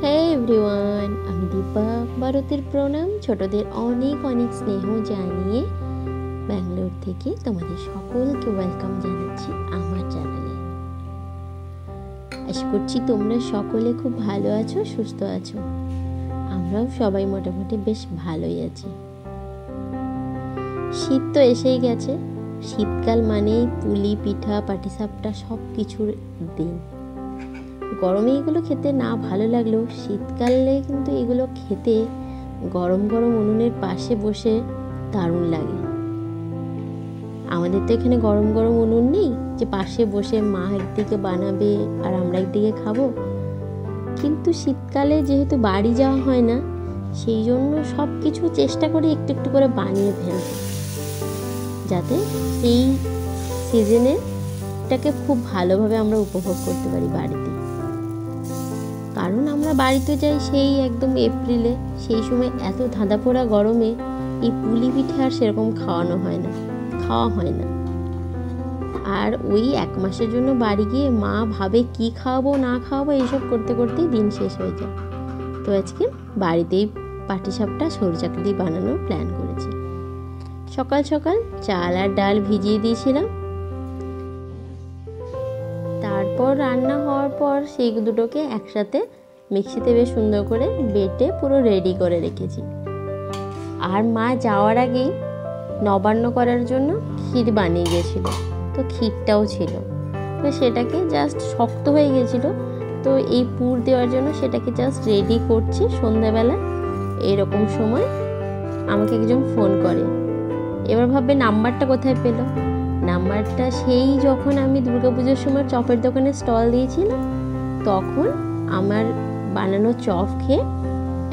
হে everyone, আমি দীপা। ভারতের প্রণাম, ছোটদের অনেক অনেক স্নেহ জানিয়ে ব্যাঙ্গালোর থেকে তোমাদের সকলকে ওয়েলকাম জানাচ্ছি আমার চ্যানেলে। আশা করছি তোমরা সকলে খুব ভালো আছো, সুস্থ আছো। আমরাও সবাই মোটামুটি বেশ ভালোই আছি। শীত তো এসেই গেছে। শীতকাল মানেই পুলি পিঠা পাটিসাপটা সব কিছুর দিন। গরমে এগুলো খেতে না ভালো লাগলেও শীতকালে কিন্তু এগুলো খেতে গরম গরম উনুনের পাশে বসে দারুণ লাগে। আমাদের তো এখানে গরম গরম উনুন নেই যে পাশে বসে মা একদিকে বানাবে আর আমরা একদিকে খাবো, কিন্তু শীতকালে যেহেতু বাড়ি যাওয়া হয় না, সেই জন্য সব কিছু চেষ্টা করি একটু একটু করে বানিয়ে ফেলতে, যাতে সেই সিজনেরটাকে খুব ভালোভাবে আমরা উপভোগ করতে পারি বাড়িতে। কারণ আমরা বাড়িতে যাই সেই একদম এপ্রিলে, সেই সময় এত ধাঁধা পোড়া গরমে এই পুলি পিঠে আর সেরকম খাওয়া হয় না। আর ওই এক মাসের জন্য বাড়ি গিয়ে মা ভাবে কি খাওয়াবো না খাওয়াবো এইসব করতে করতেই দিন শেষ হয়ে যায়। তো আজকে বাড়িতেই পাটিসাপটা সরু চাকরি দিয়ে বানানোর প্ল্যান করেছি। সকাল সকাল চাল আর ডাল ভিজিয়ে দিয়েছিলাম, তারপর রান্না হওয়ার পর সেই দুটোকে একসাথে মিক্সিতে বেশ সুন্দর করে বেটে পুরো রেডি করে রেখেছি। আর মা যাওয়ার আগেই নবান্ন করার জন্য ক্ষীর বানিয়ে গেছিল, তো ক্ষীরটাও ছিল। তো সেটাকে জাস্ট শক্ত হয়ে গেছিল, তো এই পুর দেওয়ার জন্য সেটাকে জাস্ট রেডি করছি। সন্ধ্যাবেলা এরকম সময় আমাকে একজন ফোন করে। এবার ভাববে নাম্বারটা কোথায় পেল? নাম্বারটা সেই যখন আমি দুর্গাপুজোর সময় চপের দোকানে স্টল দিয়েছিলাম, তখন আমার বানানো চপ খেয়ে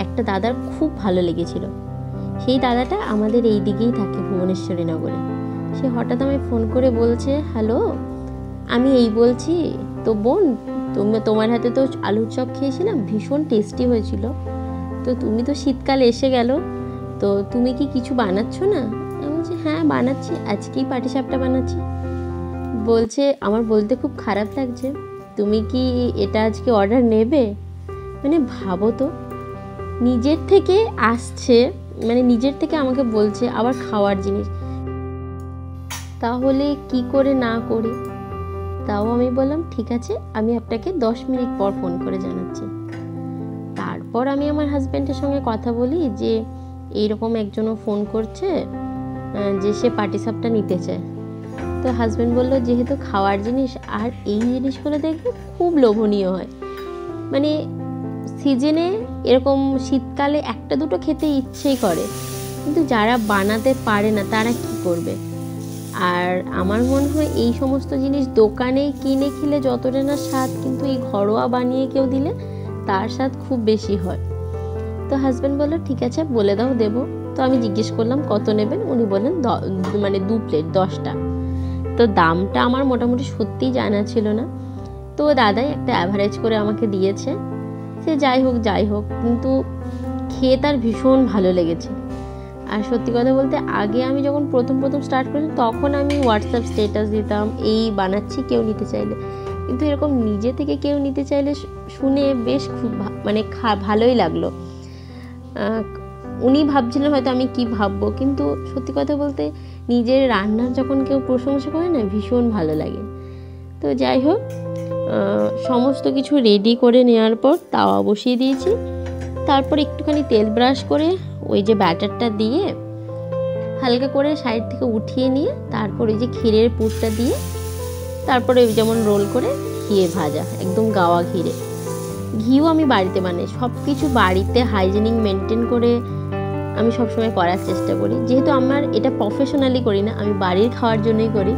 একটা দাদার খুব ভালো লেগেছিল। সেই দাদাটা আমাদের এই দিকেই থাকে, ভুবনেশ্বরী নগরে। সে হঠাৎ আমায় ফোন করে বলছে, হ্যালো, আমি এই বলছি, তো বোন তোমার হাতে তো আলুর চপ খেয়েছিলাম, ভীষণ টেস্টি হয়েছিল। তো তুমি তো শীতকাল এসে গেল, তো তুমি কি কিছু বানাচ্ছ না? আমি বলছি হ্যাঁ বানাচ্ছি, আজকেই পাটিসাপটা বানাচ্ছি। বলছে আমার বলতে খুব খারাপ লাগছে, তুমি কি এটা আজকে অর্ডার নেবে? মানে ভাবো তো, নিজের থেকে আসছে, মানে নিজের থেকে আমাকে বলছে, আবার খাওয়ার জিনিস, তাহলে কি করে না করি? তাও আমি বললাম ঠিক আছে, আমি আপনাকে 10 মিনিট পর ফোন করে জানাচ্ছি। তারপর আমি আমার হাজব্যান্ডের সঙ্গে কথা বলি যে এইরকম একজনও ফোন করছে যে সে পাটিসাপটা নিতে চায়। তো হাজব্যান্ড বললো যেহেতু খাওয়ার জিনিস, আর এই জিনিসগুলো দেখবে খুব লোভনীয় হয়, মানে সিজনে এরকম শীতকালে একটা দুটো খেতে ইচ্ছেই করে, কিন্তু যারা বানাতে পারে না তারা কি করবে? আর আমার মনে হয় এই সমস্ত জিনিস দোকানে কিনে খেলে যতটা না স্বাদ, কিন্তু এই ঘরোয়া বানিয়ে কেউ দিলে তার স্বাদ খুব বেশি হয়। তো হাজব্যান্ড বললো ঠিক আছে বলে দাও, দেবো। তো আমি জিজ্ঞেস করলাম কত নেবেন, উনি বললেন মানে 2 প্লেট 10টা। তো দামটা আমার মোটামুটি সত্যিই জানা ছিল না, তো দাদাই একটা অ্যাভারেজ করে আমাকে দিয়েছে। সে যাই হোক, কিন্তু খেয়ে তার ভীষণ ভালো লেগেছে। আর সত্যি কথা বলতে আগে আমি যখন প্রথম স্টার্ট করেছি, তখন আমি হোয়াটসঅ্যাপ স্ট্যাটাস দিতাম এই বানাচ্ছি কেউ নিতে চাইলে, কিন্তু এরকম নিজে থেকে কেউ নিতে চাইলে শুনে বেশ খুব মানে ভালোই লাগলো। উনি ভাবছিলেন হয়তো আমি কি ভাববো, কিন্তু সত্যি কথা বলতে নিজের রান্নার যখন কেউ প্রশংসা করে না, ভীষণ ভালো লাগে। তো যাই হোক, সমস্ত কিছু রেডি করে নেওয়ার পর তাওয়া বসিয়ে দিয়েছি। তারপর একটুখানি তেল ব্রাশ করে ওই যে ব্যাটারটা দিয়ে হালকা করে সাইড থেকে উঠিয়ে নিয়ে, তারপর ওই যে ক্ষীরের পুরটা দিয়ে, তারপরে যেমন রোল করে ঘিয়ে ভাজা, একদম গাওয়া ঘিরে। ঘিও আমি বাড়িতে বানাই, সব কিছু বাড়িতে হাইজেনিক মেনটেন করে আমি সবসময় করার চেষ্টা করি। যেহেতু আমার এটা প্রফেশনালি করি না, আমি বাড়ির খাওয়ার জন্যই করি,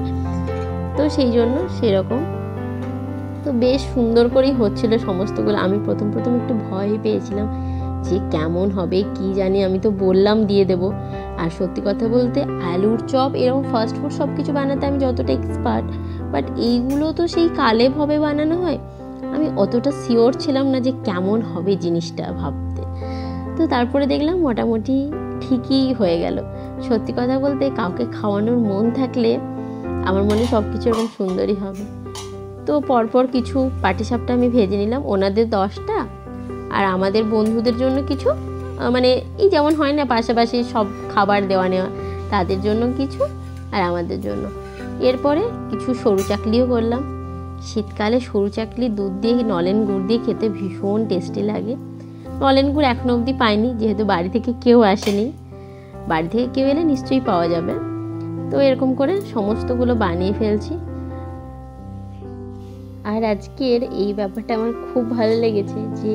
তো সেই জন্য সেরকম। তো বেশ সুন্দর করেই হচ্ছিল সমস্তগুলো। আমি প্রথম একটু ভয় পেয়েছিলাম যে কেমন হবে কি জানি, আমি তো বললাম দিয়ে দেব। আর সত্যি কথা বলতে আলুর চপ এরকম ফাস্ট ফুড সব কিছু বানাতে আমি যতটা এক্সপার্ট, বাট এইগুলো তো সেই কালেভাবে বানানো হয়, আমি অতটা শিওর ছিলাম না যে কেমন হবে জিনিসটা ভাবতে। তো তারপরে দেখলাম মোটামুটি ঠিকই হয়ে গেল। সত্যি কথা বলতে কাউকে খাওয়ানোর মন থাকলে আমার মনে সব কিছু এরকম সুন্দরই হবে। তো পরপর কিছু পাটিসাপটা আমি ভেজে নিলাম, ওনাদের 10টা আর আমাদের বন্ধুদের জন্য কিছু মানে এই যেমন হয় না পাশাপাশি সব খাবার দেওয়া নেওয়া, তাদের জন্য কিছু আর আমাদের জন্য। এরপরে কিছু সরু চাকলিও করলাম। শীতকালে সরু চাকলি দুধ দিয়ে নলেন গুড় দিয়ে খেতে ভীষণ টেস্টি লাগে। নলেন গুড় এখনও অবধি পাইনি, যেহেতু বাড়ি থেকে কেউ আসেনি। বাড়ি থেকে কেউ এলে নিশ্চয়ই পাওয়া যাবে। তো এরকম করে সমস্তগুলো বানিয়ে ফেলছি। আর আজকের এই ব্যাপারটা আমার খুব ভালো লেগেছে যে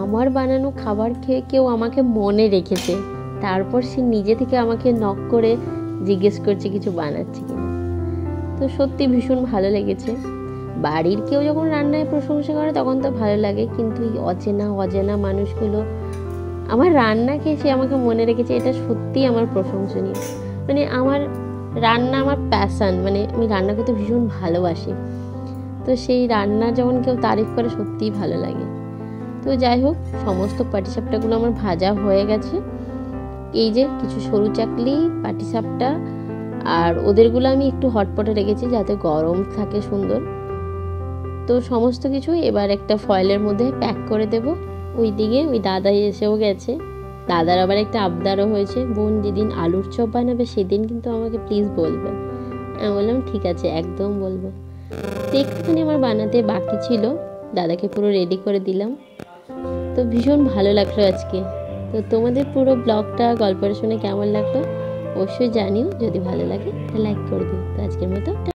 আমার বানানো খাবার খেয়ে কেউ আমাকে মনে রেখেছে, তারপর সে নিজে থেকে আমাকে নক করে জিজ্ঞেস করছে কিছু বানাচ্ছে কিনা। তো সত্যি ভীষণ ভালো লেগেছে। বাড়ির কেউ যখন রান্নায় প্রশংসা করে তখন তো ভালো লাগে, কিন্তু এই অচেনা মানুষগুলো আমার রান্না খেয়ে সে আমাকে মনে রেখেছে, এটা সত্যিই আমার প্রশংসনীয়। মানে আমার রান্না আমার প্যাশন, মানে আমি রান্না করতে ভীষণ ভালোবাসি। তো সেই রান্না যখন কেউ তারিফ করে সত্যিই ভালো লাগে। তো যাই হোক, সমস্ত পাটিসাপটাগুলো আমার ভাজা হয়ে গেছে। এই যে কিছু সরু চাকলি, পাটিসাপটা, আর ওদেরগুলো আমি একটু হটপটে রেখেছি যাতে গরম থাকে সুন্দর। তো সমস্ত কিছু এবার একটা ফয়েলের মধ্যে প্যাক করে দেব। ওইদিকে ওই দাদা এসেও গেছে। দাদার আবার একটা আবদারও হয়েছে, বোন যেদিন আলুর চপ বানাবে সেদিন কিন্তু আমাকে প্লিজ বলবে। আমি বললাম ঠিক আছে, একদম বলবো। তো একটুখানি আমার বানাতে বাকি ছিল, দাদাকে পুরো রেডি করে দিলাম। তো ভীষণ ভালো লাগলো আজকে। তো তোমাদের পুরো ব্লগটা গল্পটা শুনে কেমন লাগলো অবশ্যই জানিও। যদি ভালো লাগে একটা লাইক করে দিও। তো আজকের মতো